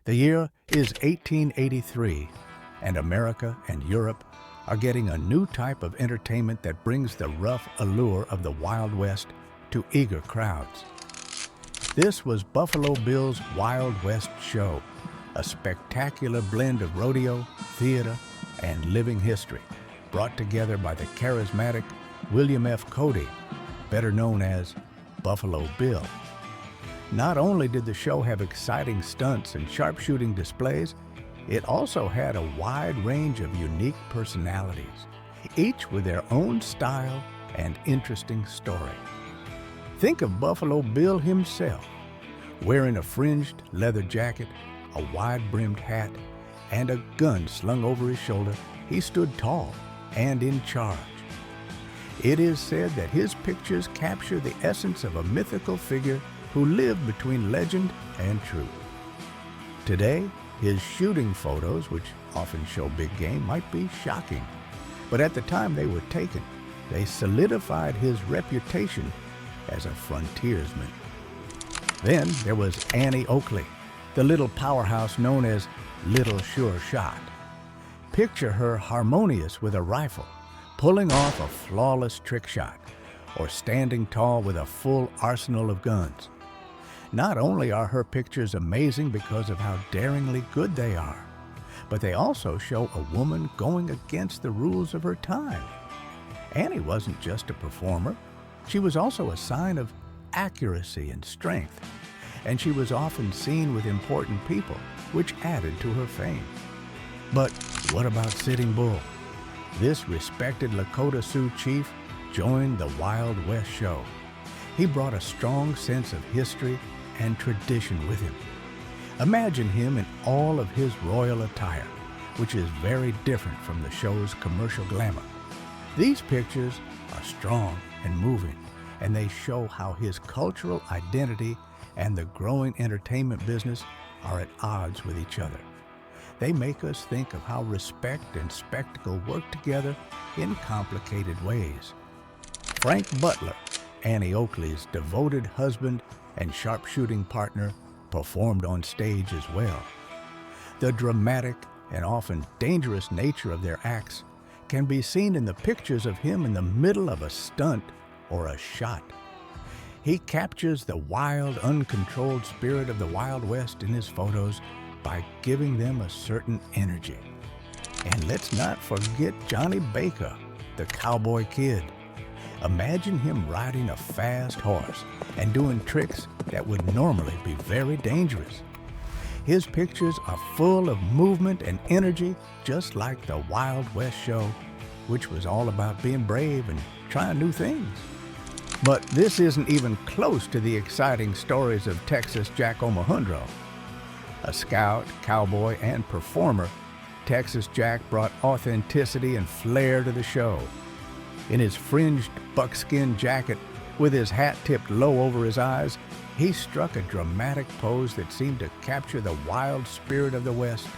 The year is 1883, and America and Europe are getting a new type of entertainment that brings the rough allure of the Wild West to eager crowds. This was Buffalo Bill's Wild West show, a spectacular blend of rodeo, theater, and living history, brought together by the charismatic William F. Cody, better known as Buffalo Bill. Not only did the show have exciting stunts and sharpshooting displays, it also had a wide range of unique personalities, each with their own style and interesting story. Think of Buffalo Bill himself, wearing a fringed leather jacket, a wide-brimmed hat, and a gun slung over his shoulder. He stood tall and in charge. It is said that his pictures capture the essence of a mythical figure who lived between legend and truth. Today, his shooting photos, which often show big game, might be shocking, but at the time they were taken, they solidified his reputation as a frontiersman. Then there was Annie Oakley, the little powerhouse known as Little Sure Shot. Picture her harmonious with a rifle, pulling off a flawless trick shot, or standing tall with a full arsenal of guns. Not only are her pictures amazing because of how daringly good they are, but they also show a woman going against the rules of her time. Annie wasn't just a performer, she was also a sign of accuracy and strength, and she was often seen with important people, which added to her fame. But what about Sitting Bull? This respected Lakota Sioux chief joined the Wild West show. He brought a strong sense of history and tradition with him. Imagine him in all of his royal attire, which is very different from the show's commercial glamour. These pictures are strong and moving, and they show how his cultural identity and the growing entertainment business are at odds with each other. They make us think of how respect and spectacle work together in complicated ways. Frank Butler, Annie Oakley's devoted husband and sharpshooting partner, performed on stage as well. The dramatic and often dangerous nature of their acts can be seen in the pictures of him in the middle of a stunt or a shot. He captures the wild, uncontrolled spirit of the Wild West in his photos by giving them a certain energy. And let's not forget Johnny Baker, the cowboy kid. Imagine him riding a fast horse and doing tricks that would normally be very dangerous. His pictures are full of movement and energy, just like the Wild West show, which was all about being brave and trying new things. But this isn't even close to the exciting stories of Texas Jack Omohundro. A scout, cowboy, and performer, Texas Jack brought authenticity and flair to the show. In his fringed buckskin jacket, with his hat tipped low over his eyes, he struck a dramatic pose that seemed to capture the wild spirit of the West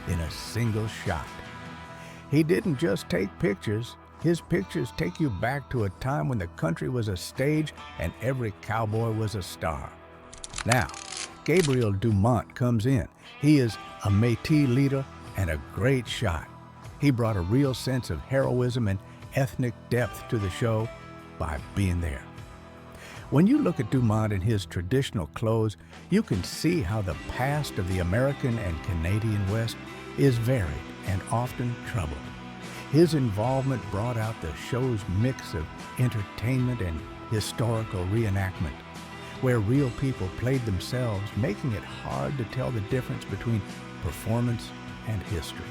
in a single shot. He didn't just take pictures. His pictures take you back to a time when the country was a stage and every cowboy was a star. Now, Gabriel Dumont comes in. He is a Métis leader and a great shot. He brought a real sense of heroism and ethnic depth to the show by being there. When you look at Dumont in his traditional clothes, you can see how the past of the American and Canadian West is varied and often troubled. His involvement brought out the show's mix of entertainment and historical reenactment, where real people played themselves, making it hard to tell the difference between performance and history.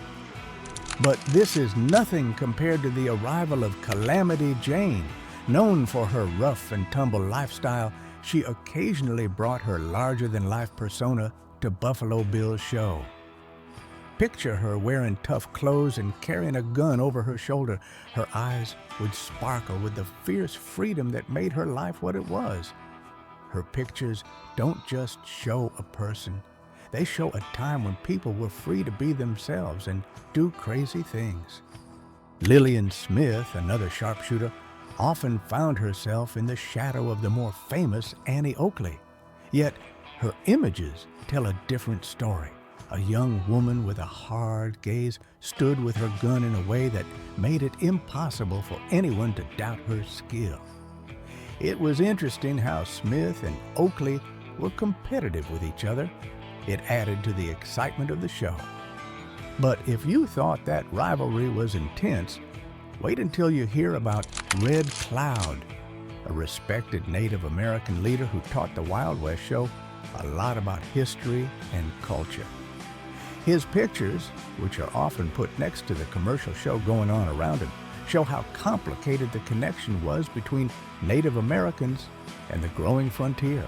But this is nothing compared to the arrival of Calamity Jane. Known for her rough and tumble lifestyle, she occasionally brought her larger-than-life persona to Buffalo Bill's show. Picture her wearing tough clothes and carrying a gun over her shoulder. Her eyes would sparkle with the fierce freedom that made her life what it was. Her pictures don't just show a person. They show a time when people were free to be themselves and do crazy things. Lillian Smith, another sharpshooter, often found herself in the shadow of the more famous Annie Oakley. Yet her images tell a different story. A young woman with a hard gaze stood with her gun in a way that made it impossible for anyone to doubt her skill. It was interesting how Smith and Oakley were competitive with each other. It added to the excitement of the show. But if you thought that rivalry was intense, wait until you hear about Red Cloud, a respected Native American leader who taught the Wild West show a lot about history and culture. His pictures, which are often put next to the commercial show going on around him, show how complicated the connection was between Native Americans and the growing frontier.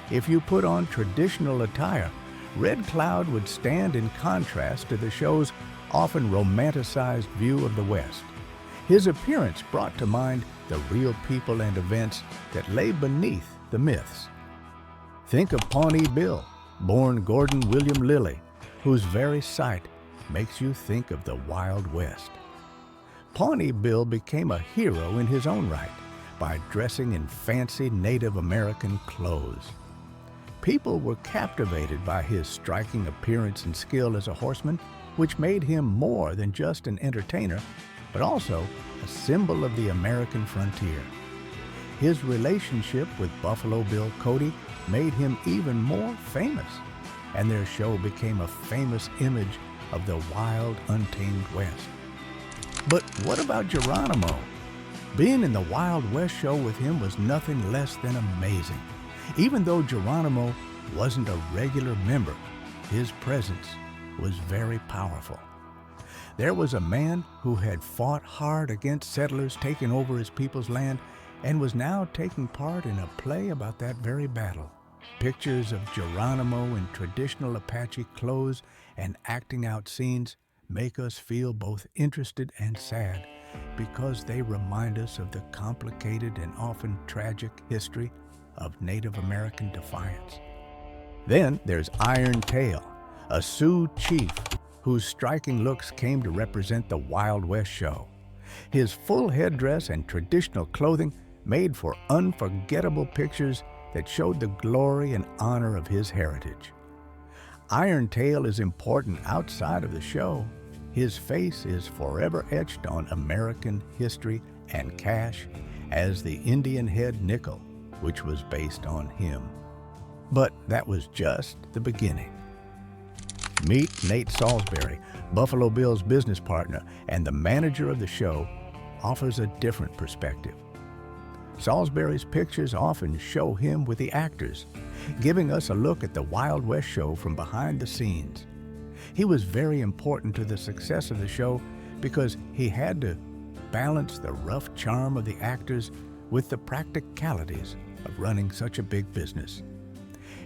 If you put on traditional attire, Red Cloud would stand in contrast to the show's often romanticized view of the West. His appearance brought to mind the real people and events that lay beneath the myths. Think of Pawnee Bill, born Gordon William Lilly, whose very sight makes you think of the Wild West. Pawnee Bill became a hero in his own right by dressing in fancy Native American clothes. People were captivated by his striking appearance and skill as a horseman, which made him more than just an entertainer, but also a symbol of the American frontier. His relationship with Buffalo Bill Cody made him even more famous, and their show became a famous image of the wild, untamed West. But what about Geronimo? Being in the Wild West show with him was nothing less than amazing. Even though Geronimo wasn't a regular member, his presence was very powerful. There was a man who had fought hard against settlers taking over his people's land and was now taking part in a play about that very battle. Pictures of Geronimo in traditional Apache clothes and acting out scenes make us feel both interested and sad because they remind us of the complicated and often tragic history of Native American defiance. Then there's Iron Tail, a Sioux chief whose striking looks came to represent the Wild West show. His full headdress and traditional clothing made for unforgettable pictures that showed the glory and honor of his heritage. Iron Tail is important outside of the show. His face is forever etched on American history and cash as the Indian head nickel, which was based on him. But that was just the beginning. Meet Nate Salisbury, Buffalo Bill's business partner and the manager of the show, offers a different perspective. Salisbury's pictures often show him with the actors, giving us a look at the Wild West show from behind the scenes. He was very important to the success of the show because he had to balance the rough charm of the actors with the practicalities of running such a big business.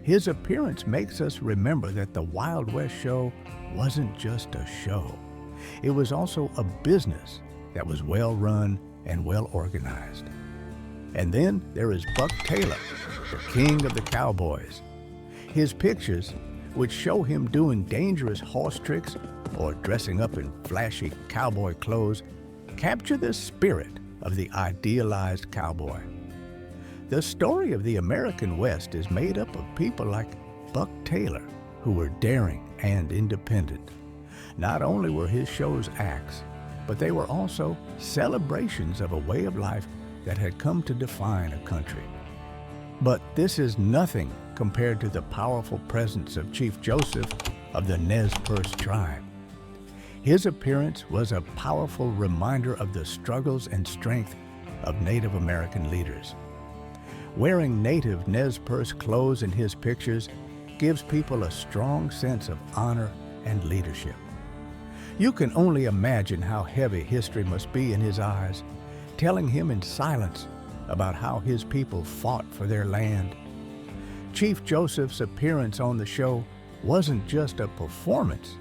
His appearance makes us remember that the Wild West show wasn't just a show. It was also a business that was well run and well organized. And then there is Buck Taylor, the king of the cowboys. His pictures, which show him doing dangerous horse tricks or dressing up in flashy cowboy clothes, capture the spirit of the idealized cowboy. The story of the American West is made up of people like Buck Taylor, who were daring and independent. Not only were his shows acts, but they were also celebrations of a way of life that had come to define a country. But this is nothing compared to the powerful presence of Chief Joseph of the Nez Perce tribe. His appearance was a powerful reminder of the struggles and strength of Native American leaders. Wearing native Nez Perce clothes in his pictures gives people a strong sense of honor and leadership. You can only imagine how heavy history must be in his eyes, telling him in silence about how his people fought for their land. Chief Joseph's appearance on the show wasn't just a performance.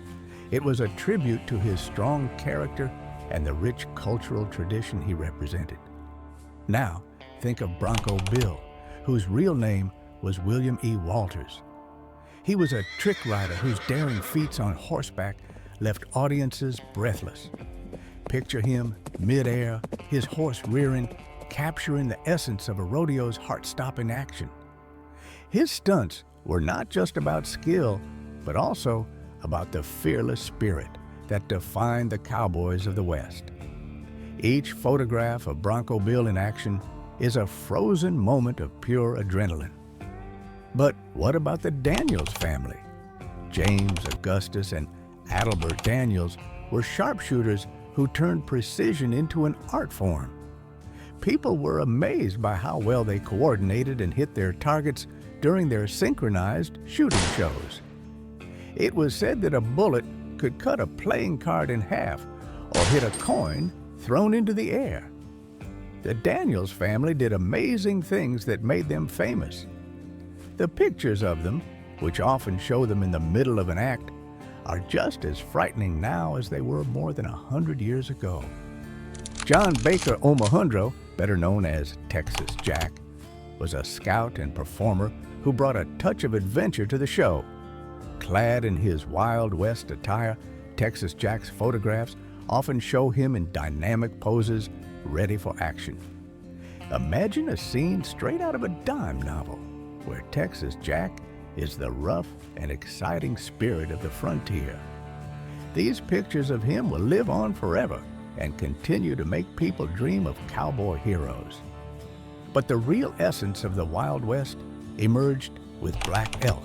It was a tribute to his strong character and the rich cultural tradition he represented. Now, think of Bronco Bill, whose real name was William E. Walters. He was a trick rider whose daring feats on horseback left audiences breathless. Picture him mid-air, his horse rearing, capturing the essence of a rodeo's heart-stopping action. His stunts were not just about skill, but also about the fearless spirit that defined the cowboys of the West. Each photograph of Bronco Bill in action is a frozen moment of pure adrenaline. But what about the Daniels family? James, Augustus, and Adelbert Daniels were sharpshooters who turned precision into an art form. People were amazed by how well they coordinated and hit their targets during their synchronized shooting shows. It was said that a bullet could cut a playing card in half or hit a coin thrown into the air. The Daniels family did amazing things that made them famous. The pictures of them, which often show them in the middle of an act, are just as frightening now as they were more than 100 years ago. John Baker Omohundro, better known as Texas Jack, was a scout and performer who brought a touch of adventure to the show. Clad in his Wild West attire, Texas Jack's photographs often show him in dynamic poses, ready for action. Imagine a scene straight out of a dime novel, where Texas Jack is the rough and exciting spirit of the frontier. These pictures of him will live on forever and continue to make people dream of cowboy heroes. But the real essence of the Wild West emerged with Black Elk,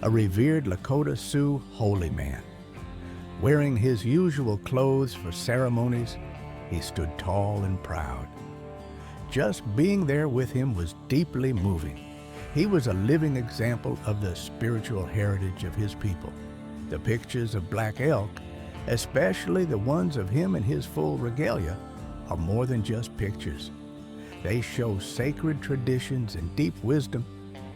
a revered Lakota Sioux holy man. Wearing his usual clothes for ceremonies, he stood tall and proud. Just being there with him was deeply moving. He was a living example of the spiritual heritage of his people. The pictures of Black Elk, especially the ones of him in his full regalia, are more than just pictures. They show sacred traditions and deep wisdom,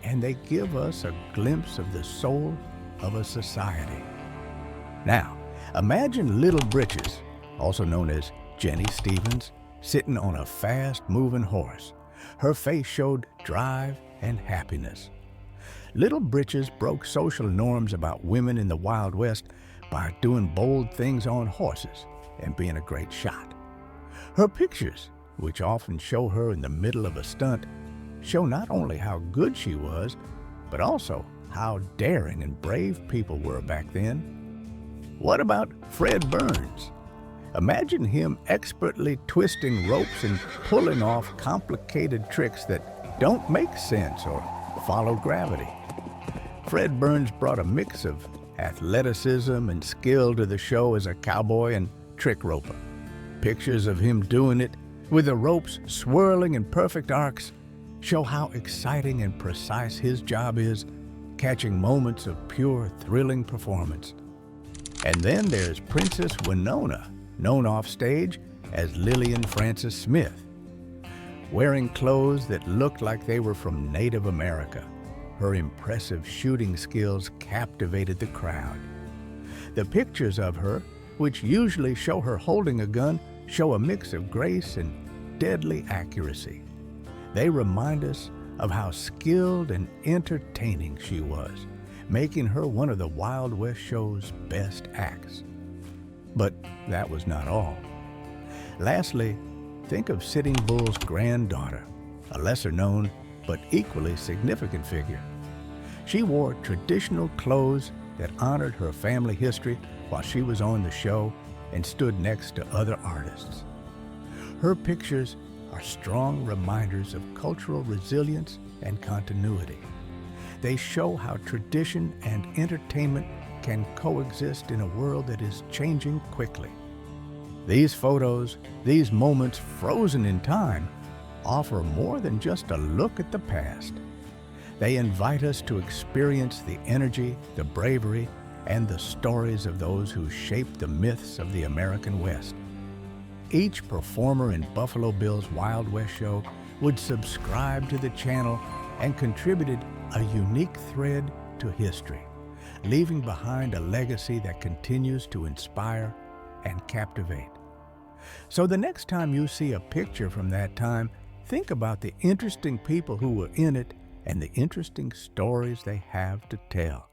and they give us a glimpse of the soul of a society. Now, imagine Little Britches, also known as Jenny Stevens, sitting on a fast-moving horse. Her face showed drive and happiness. Little Britches broke social norms about women in the Wild West by doing bold things on horses and being a great shot. Her pictures, which often show her in the middle of a stunt, show not only how good she was, but also how daring and brave people were back then. What about Fred Burns? Imagine him expertly twisting ropes and pulling off complicated tricks that don't make sense or follow gravity. Fred Burns brought a mix of athleticism and skill to the show as a cowboy and trick roper. Pictures of him doing it, with the ropes swirling in perfect arcs, show how exciting and precise his job is, catching moments of pure, thrilling performance. And then there's Princess Winona, known offstage as Lillian Frances Smith. Wearing clothes that looked like they were from Native America, her impressive shooting skills captivated the crowd. The pictures of her, which usually show her holding a gun, show a mix of grace and deadly accuracy. They remind us of how skilled and entertaining she was, making her one of the Wild West show's best acts. But that was not all. Lastly, think of Sitting Bull's granddaughter, a lesser-known but equally significant figure. She wore traditional clothes that honored her family history while she was on the show and stood next to other artists. Her pictures are strong reminders of cultural resilience and continuity. They show how tradition and entertainment can coexist in a world that is changing quickly. These photos, these moments frozen in time, offer more than just a look at the past. They invite us to experience the energy, the bravery, and the stories of those who shaped the myths of the American West. Each performer in Buffalo Bill's Wild West show would subscribe to the channel and contributed a unique thread to history, leaving behind a legacy that continues to inspire and captivate. So the next time you see a picture from that time, think about the interesting people who were in it and the interesting stories they have to tell.